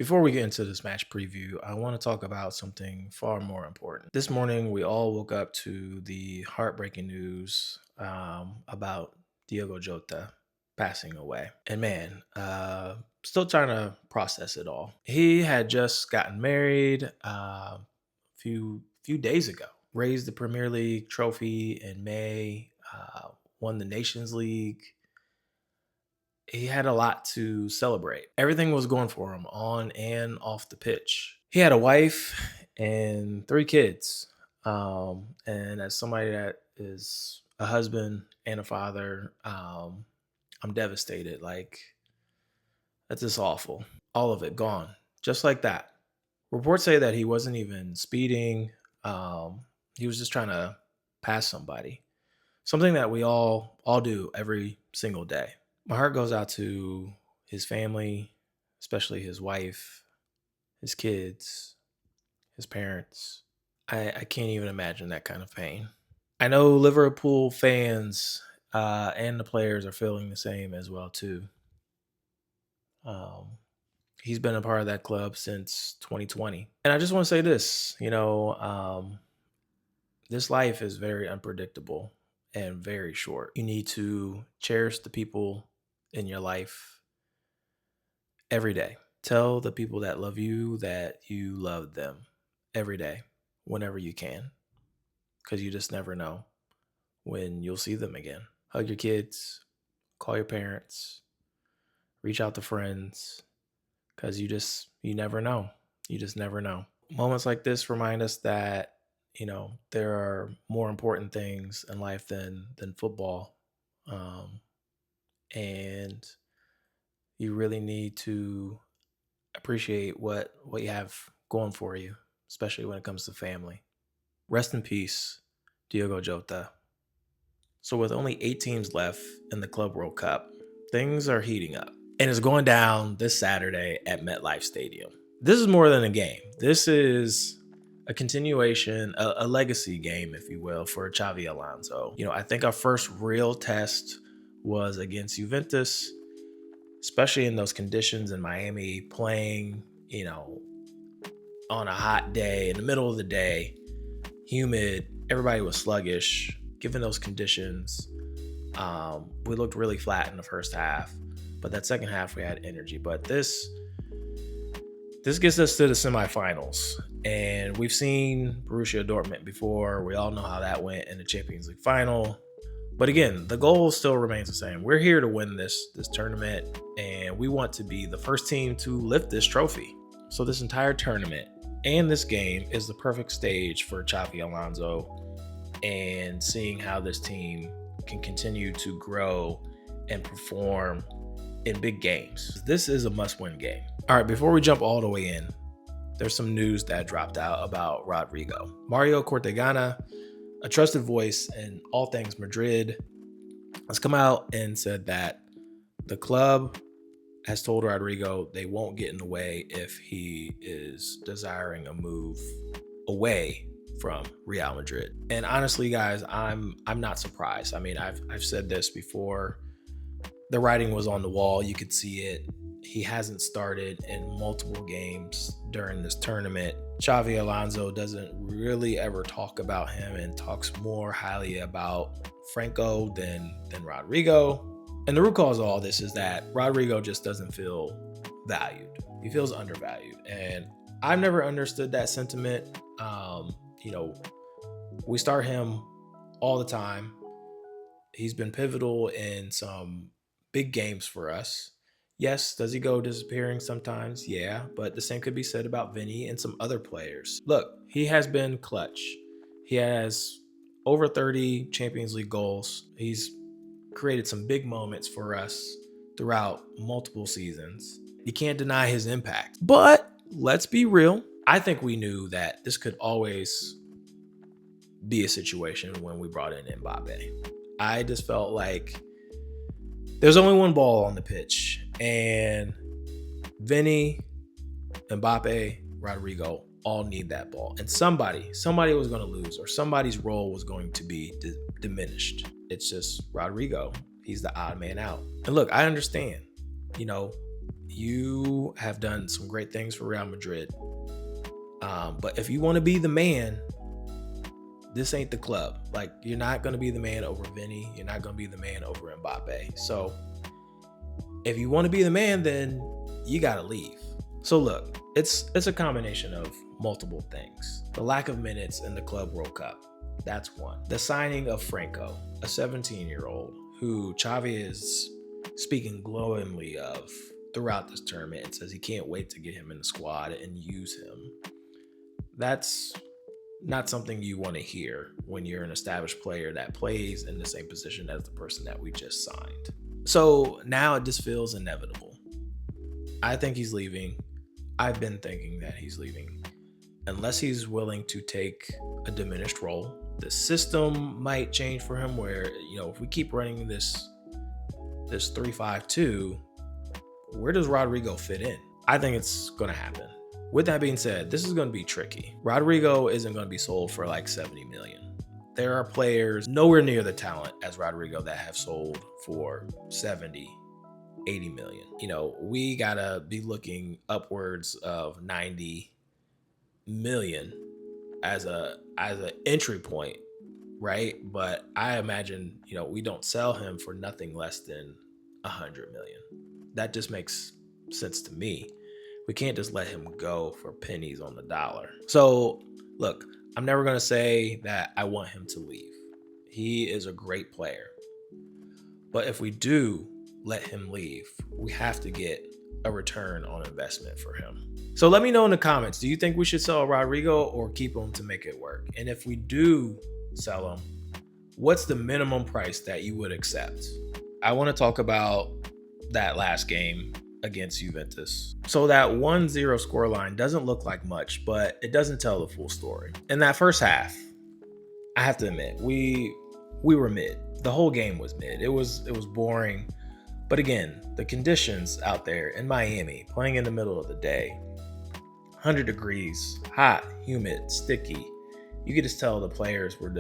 Before we get into this match preview, I want to talk about something far more important. This morning, we all woke up to the heartbreaking news about Diogo Jota passing away. And man, still trying to process it all. He had just gotten married few days ago, raised the Premier League trophy in May, won the Nations League. He had a lot to celebrate. Everything was going for him on and off the pitch. He had a wife and 3 kids. And as somebody that is a husband and a father, I'm devastated. Like, that's just awful. All of it gone, just like that. Reports say that he wasn't even speeding. He was just trying to pass somebody. Something that we all do every single day. My heart goes out to his family, especially his wife, his kids, his parents. I can't even imagine that kind of pain. I know Liverpool fans and the players are feeling the same as well too. He's been a part of that club since 2020, and I just want to say this: this life is very unpredictable and very short. You need to cherish the people in your life every day. Tell the people that love you that you love them every day, whenever you can, because you just never know when you'll see them again. Hug your kids, call your parents, reach out to friends, because you never know. You just never know. Moments like this remind us that there are more important things in life than football, and you really need to appreciate what you have going for you, especially when it comes to family. Rest in peace, Diogo Jota. So with only 8 teams left in the Club World Cup, things are heating up, and it's going down this Saturday at MetLife Stadium. This is more than a game. This is a continuation, a legacy game, if you will, for Xabi Alonso. I think our first real test was against Juventus, especially in those conditions in Miami, playing, on a hot day, in the middle of the day, humid, everybody was sluggish. Given those conditions, we looked really flat in the first half, but that second half we had energy. But this gets us to the semifinals, and we've seen Borussia Dortmund before. We all know how that went in the Champions League final. But again, the goal still remains the same. We're here to win this tournament, and we want to be the first team to lift this trophy. So this entire tournament and this game is the perfect stage for Xabi Alonso, and seeing how this team can continue to grow and perform in big games. This is a must-win game. All right, before we jump all the way in, there's some news that dropped out about Rodrygo. Mario Cortegana, a trusted voice in all things Madrid, has come out and said that the club has told Rodrygo they won't get in the way if he is desiring a move away from Real Madrid. And honestly, guys, I'm not surprised. I mean, I've said this before. The writing was on the wall. You could see it. He hasn't started in multiple games during this tournament. Xabi Alonso doesn't really ever talk about him and talks more highly about Franco than Rodrygo. And the root cause of all this is that Rodrygo just doesn't feel valued. He feels undervalued. And I've never understood that sentiment. We start him all the time. He's been pivotal in some big games for us. Yes, does he go disappearing sometimes? Yeah, but the same could be said about Vinny and some other players. Look, he has been clutch. He has over 30 Champions League goals. He's created some big moments for us throughout multiple seasons. You can't deny his impact. But let's be real. I think we knew that this could always be a situation when we brought in Mbappé. I just felt like there's only one ball on the pitch, and Vinny, Mbappé, Rodrygo all need that ball. And somebody was going to lose, or somebody's role was going to be diminished. It's just Rodrygo. He's the odd man out. And look, I understand, you have done some great things for Real Madrid. But if you want to be the man, this ain't the club. Like, you're not going to be the man over Vinny. You're not going to be the man over Mbappé. So if you want to be the man, then you got to leave. So look, it's a combination of multiple things. The lack of minutes in the Club World Cup, that's one. The signing of Franco, a 17-year-old who Xavi is speaking glowingly of throughout this tournament and says he can't wait to get him in the squad and use him. That's not something you want to hear when you're an established player that plays in the same position as the person that we just signed. So now it just feels inevitable. I think he's leaving. I've been thinking that he's leaving. Unless he's willing to take a diminished role, the system might change for him where, if we keep running this 3-5-2, where does Rodrygo fit in? I think it's going to happen. With that being said, this is going to be tricky. Rodrygo isn't going to be sold for like 70 million. There are players nowhere near the talent as Rodrygo that have sold for 70, 80 million. We got to be looking upwards of 90 million as an entry point, right? But I imagine, we don't sell him for nothing less than 100 million. That just makes sense to me. We can't just let him go for pennies on the dollar. So look, I'm never going to say that I want him to leave. He is a great player. But if we do let him leave, we have to get a return on investment for him. So let me know in the comments, do you think we should sell Rodrygo or keep him to make it work? And if we do sell him, what's the minimum price that you would accept? I want to talk about that last game against Juventus. So that 1-0 scoreline doesn't look like much, but it doesn't tell the full story. In that first half, I have to admit, we were mid. The whole game was mid. It was boring. But again, the conditions out there in Miami, playing in the middle of the day, 100 degrees, hot, humid, sticky. You could just tell the players were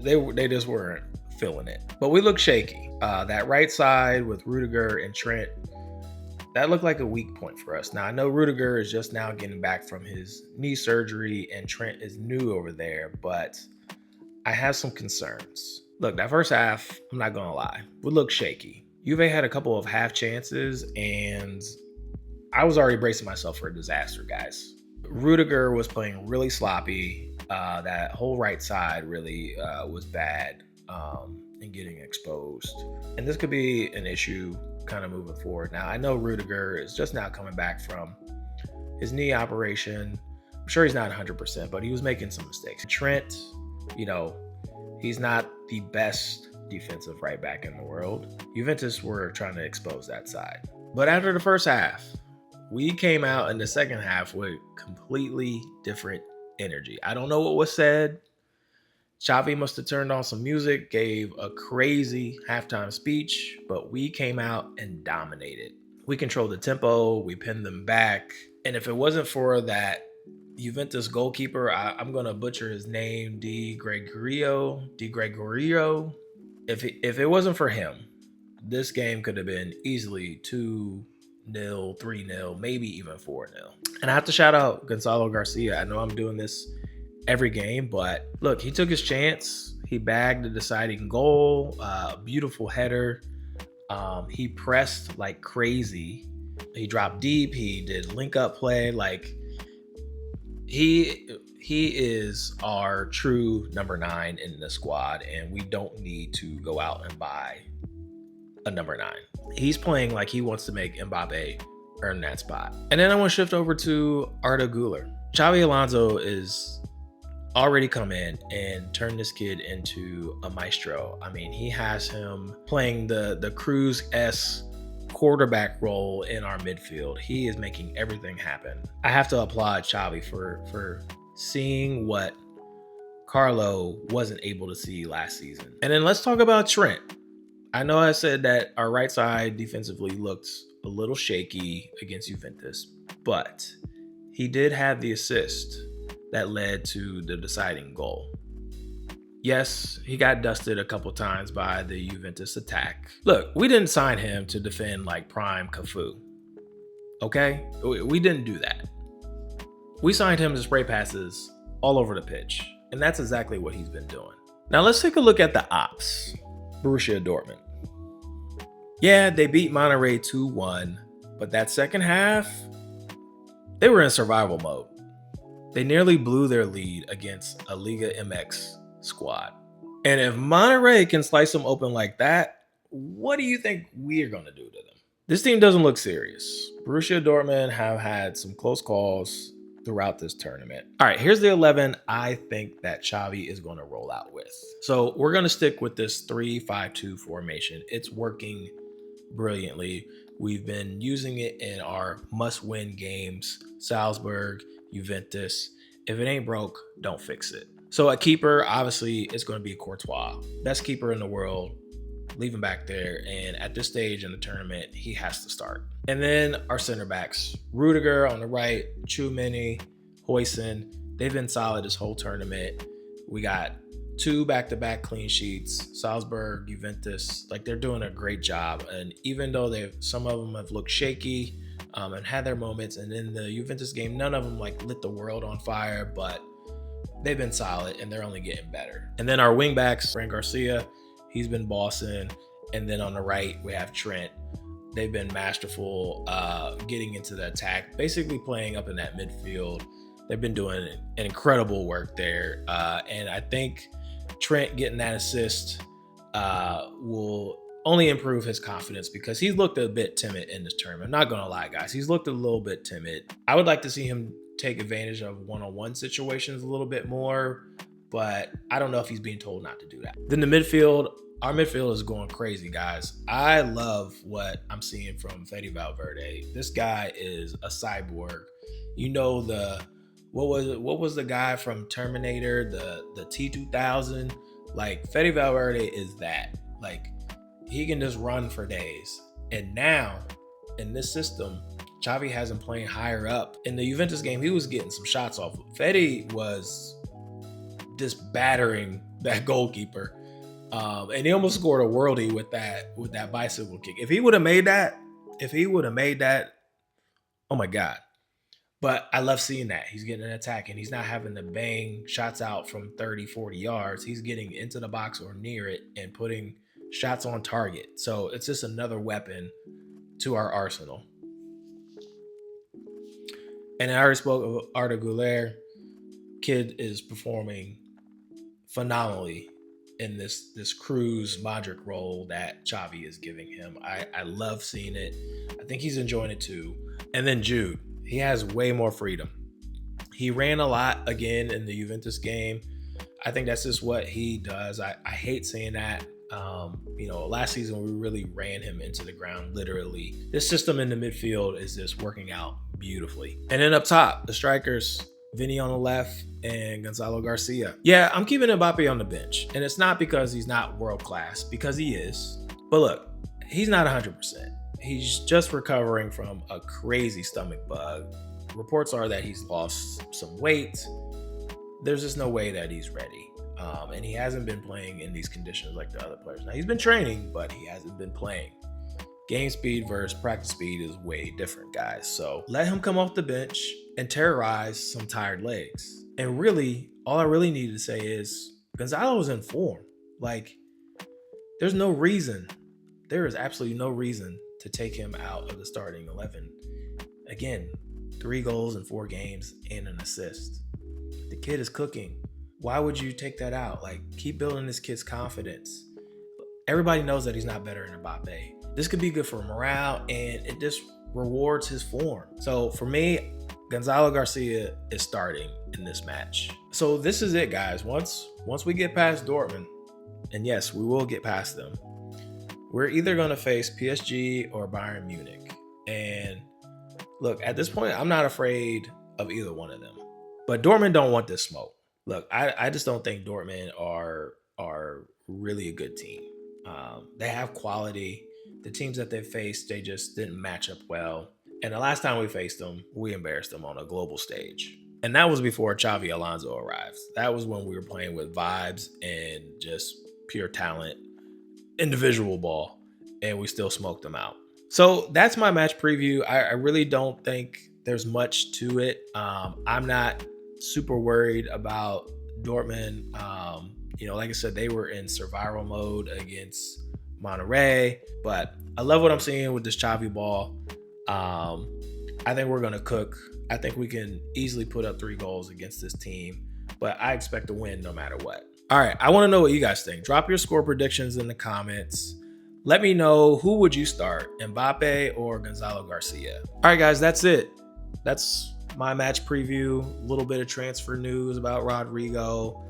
they just weren't feeling it. But we looked shaky. That right side with Rodrygo and Trent, that looked like a weak point for us. Now, I know Rodrygo is just now getting back from his knee surgery and Trent is new over there, but I have some concerns. Look, that first half, I'm not going to lie, we looked shaky. Juve had a couple of half chances and I was already bracing myself for a disaster, guys. Rodrygo was playing really sloppy. That whole right side really was bad and getting exposed. And this could be an issue kind of moving forward. Now, I know Rodrygo is just now coming back from his knee operation. I'm sure he's not 100%, but he was making some mistakes. Trent, he's not the best defensive right back in the world. Juventus were trying to expose that side. But after the first half, we came out in the second half with completely different energy. I don't know what was said. Xavi must have turned on some music, gave a crazy halftime speech, but we came out and dominated. We controlled the tempo, we pinned them back. And if it wasn't for that Juventus goalkeeper, I'm going to butcher his name, Di Gregorio. If it wasn't for him, this game could have been easily 2-0, 3-0, maybe even 4-0. And I have to shout out Gonzalo García. I know I'm doing this every game, but look, he took his chance. He bagged the deciding goal, beautiful header. He pressed like crazy. He dropped deep. He did link up play. Like he is our true number 9 in the squad, and we don't need to go out and buy a number 9. He's playing like he wants to make Mbappé earn that spot. And then I want to shift over to Arda Güler. Xabi Alonso is already come in and turn this kid into a maestro. I mean, he has him playing the Cruz-esque quarterback role in our midfield. He is making everything happen. I have to applaud Xavi for seeing what Carlo wasn't able to see last season. And then let's talk about Trent. I know I said that our right side defensively looked a little shaky against Juventus, but he did have the assist that led to the deciding goal. Yes, he got dusted a couple times by the Juventus attack. Look, we didn't sign him to defend like prime Cafu. okay? We didn't do that. We signed him to spray passes all over the pitch, and that's exactly what he's been doing. Now let's take a look at the ops. Borussia Dortmund. Yeah, they beat Monterrey 2-1, but that second half, they were in survival mode. They nearly blew their lead against a Liga MX squad. And if Monterrey can slice them open like that, what do you think we're going to do to them? This team doesn't look serious. Borussia Dortmund have had some close calls throughout this tournament. All right, here's the 11 I think that Xavi is going to roll out with. So we're going to stick with this 3-5-2 formation. It's working brilliantly. We've been using it in our must-win games, Salzburg, Juventus. If it ain't broke, don't fix it. So a keeper, obviously, it's going to be Courtois. Best keeper in the world. Leave him back there. And at this stage in the tournament, he has to start. And then our center backs, Rodrygo on the right, Tchouameni, Huijsen. They've been solid this whole tournament. We got 2 back-to-back clean sheets, Salzburg, Juventus. Like, they're doing a great job. And even though some of them have looked shaky and had their moments, and in the Juventus game, none of them like lit the world on fire, but they've been solid and they're only getting better. And then our wing backs, Garcia, he's been bossing. And then on the right, we have Trent. They've been masterful getting into the attack, basically playing up in that midfield. They've been doing an incredible work there. And I think Trent getting that assist will only improve his confidence because he's looked a bit timid in this tournament. I'm not going to lie, guys. He's looked a little bit timid. I would like to see him take advantage of one-on-one situations a little bit more, but I don't know if he's being told not to do that. Then the midfield, our midfield is going crazy, guys. I love what I'm seeing from Fede Valverde. This guy is a cyborg. You know, what was the guy from Terminator, the T-2000? Like, Fede Valverde is that. Like, he can just run for days. And now, in this system, Xavi has him playing higher up. In the Juventus game, he was getting some shots off. Fede was just battering that goalkeeper. And he almost scored a worldie with that bicycle kick. If he would have made that, oh my God. But I love seeing that. He's getting an attack and he's not having to bang shots out from 30, 40 yards. He's getting into the box or near it and putting shots on target. So it's just another weapon to our arsenal. And I already spoke of Arda Güler. Kid is performing phenomenally in this Cruz Modric role that Xavi is giving him. I love seeing it. I think he's enjoying it too. And then Jude, he has way more freedom. He ran a lot again in the Juventus game. I think that's just what he does. I hate saying that. Last season we really ran him into the ground, literally. This system in the midfield is just working out beautifully. And then up top, the strikers, Vinny on the left and Gonzalo Garcia. Yeah, I'm keeping Mbappé on the bench. And it's not because he's not world class, because he is. But look, he's not 100%. He's just recovering from a crazy stomach bug. Reports are that he's lost some weight. There's just no way that he's ready. And he hasn't been playing in these conditions like the other players. Now, he's been training, but he hasn't been playing. Game speed versus practice speed is way different, guys. So let him come off the bench and terrorize some tired legs. And really, all I really need to say is Gonzalo is in form. Like, there is absolutely no reason to take him out of the starting 11. Again, 3 goals in 4 games and an assist. The kid is cooking. Why would you take that out? Like, keep building this kid's confidence. Everybody knows that he's not better than Mbappé. This could be good for morale, and it just rewards his form. So for me, Gonzalo Garcia is starting in this match. So this is it, guys. Once we get past Dortmund, and yes, we will get past them, we're either going to face PSG or Bayern Munich. And look, at this point, I'm not afraid of either one of them. But Dortmund don't want this smoke. Look, I just don't think Dortmund are really a good team. They have quality. The teams that they faced, they just didn't match up well. And the last time we faced them, we embarrassed them on a global stage. And that was before Xabi Alonso arrived. That was when we were playing with vibes and just pure talent, individual ball, and we still smoked them out. So that's my match preview. I really don't think there's much to it. I'm not super worried about Dortmund. Like I said, they were in survival mode against Monterrey, but I love what I'm seeing with this Xavi ball. I think we're gonna cook. I think we can easily put up 3 goals against this team, but I expect to win no matter what. All right, I want to know what you guys think. Drop your score predictions in the comments. Let me know, who would you start, Mbappe or Gonzalo Garcia? All right, guys, that's it. That's my match preview. A little bit of transfer news about Rodrygo.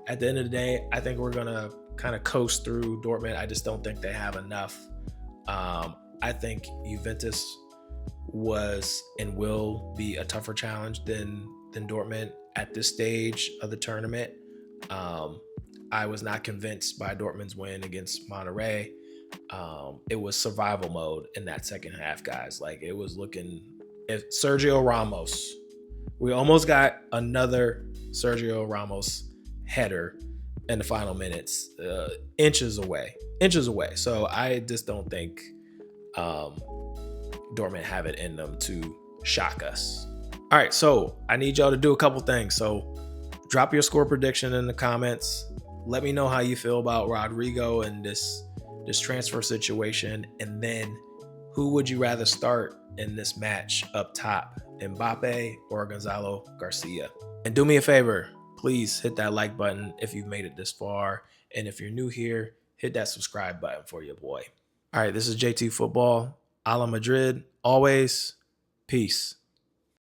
At the end of the day, I think we're gonna kind of coast through Dortmund. I just don't think they have enough. I think Juventus was and will be a tougher challenge than Dortmund at this stage of the tournament. I was not convinced by Dortmund's win against Monterrey. It was survival mode in that second half, guys. Like, it was looking, if Sergio Ramos, we almost got another Sergio Ramos header in the final minutes, inches away. So I just don't think Dortmund have it in them to shock us. All right, so I need y'all to do a couple things. So drop your score prediction in the comments. Let me know how you feel about Rodrygo and this transfer situation. And then, who would you rather start in this match up top, Mbappe or Gonzalo Garcia? And do me a favor, please hit that like button if you've made it this far. And if you're new here, hit that subscribe button for your boy. All right, this is JT Football. Hala Madrid. Always. Peace.